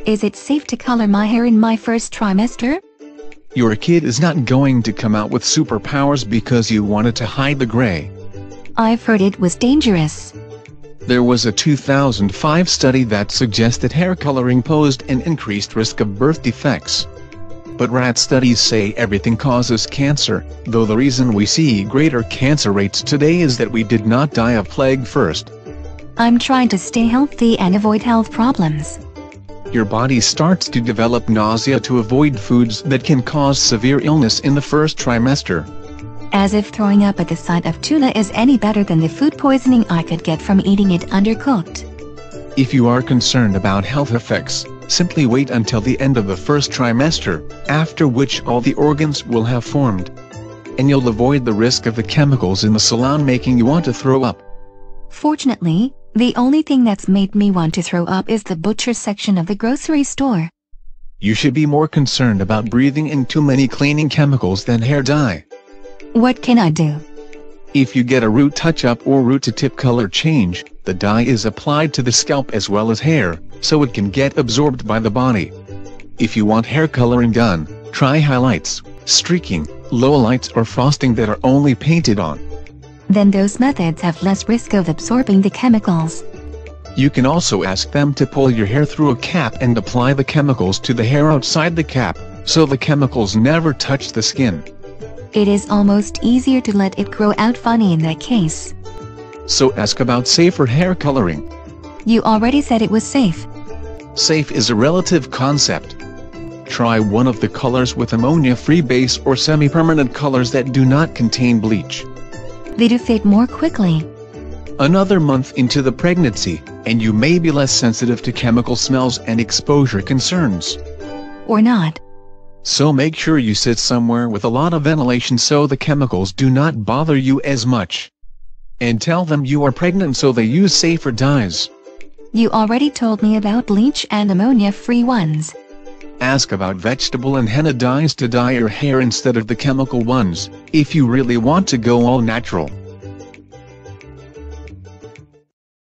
Is it safe to color my hair in my first trimester? Your kid is not going to come out with superpowers because you wanted to hide the gray. I've heard it was dangerous. There was a 2005 study that suggested hair coloring posed an increased risk of birth defects. But rat studies say everything causes cancer, though the reason we see greater cancer rates today is that we did not die of plague first. I'm trying to stay healthy and avoid health problems. Your body starts to develop nausea to avoid foods that can cause severe illness in the first trimester. As if throwing up at the sight of tuna is any better than the food poisoning I could get from eating it undercooked. If you are concerned about health effects, simply wait until the end of the first trimester, after which all the organs will have formed. And you'll avoid the risk of the chemicals in the salon making you want to throw up. Fortunately, the only thing that's made me want to throw up is the butcher section of the grocery store. You should be more concerned about breathing in too many cleaning chemicals than hair dye. What can I do? If you get a root touch-up or root-to-tip color change, the dye is applied to the scalp as well as hair, so it can get absorbed by the body. If you want hair coloring done, try highlights, streaking, lowlights or frosting that are only painted on. Then those methods have less risk of absorbing the chemicals. You can also ask them to pull your hair through a cap and apply the chemicals to the hair outside the cap, so the chemicals never touch the skin. It is almost easier to let it grow out funny in that case. So ask about safer hair coloring. You already said it was safe. Safe is a relative concept. Try one of the colors with ammonia-free base or semi-permanent colors that do not contain bleach. They do fade more quickly. Another month into the pregnancy, and you may be less sensitive to chemical smells and exposure concerns. Or not. So make sure you sit somewhere with a lot of ventilation so the chemicals do not bother you as much. And tell them you are pregnant so they use safer dyes. You already told me about bleach and ammonia-free ones. Ask about vegetable and henna dyes to dye your hair instead of the chemical ones, if you really want to go all natural.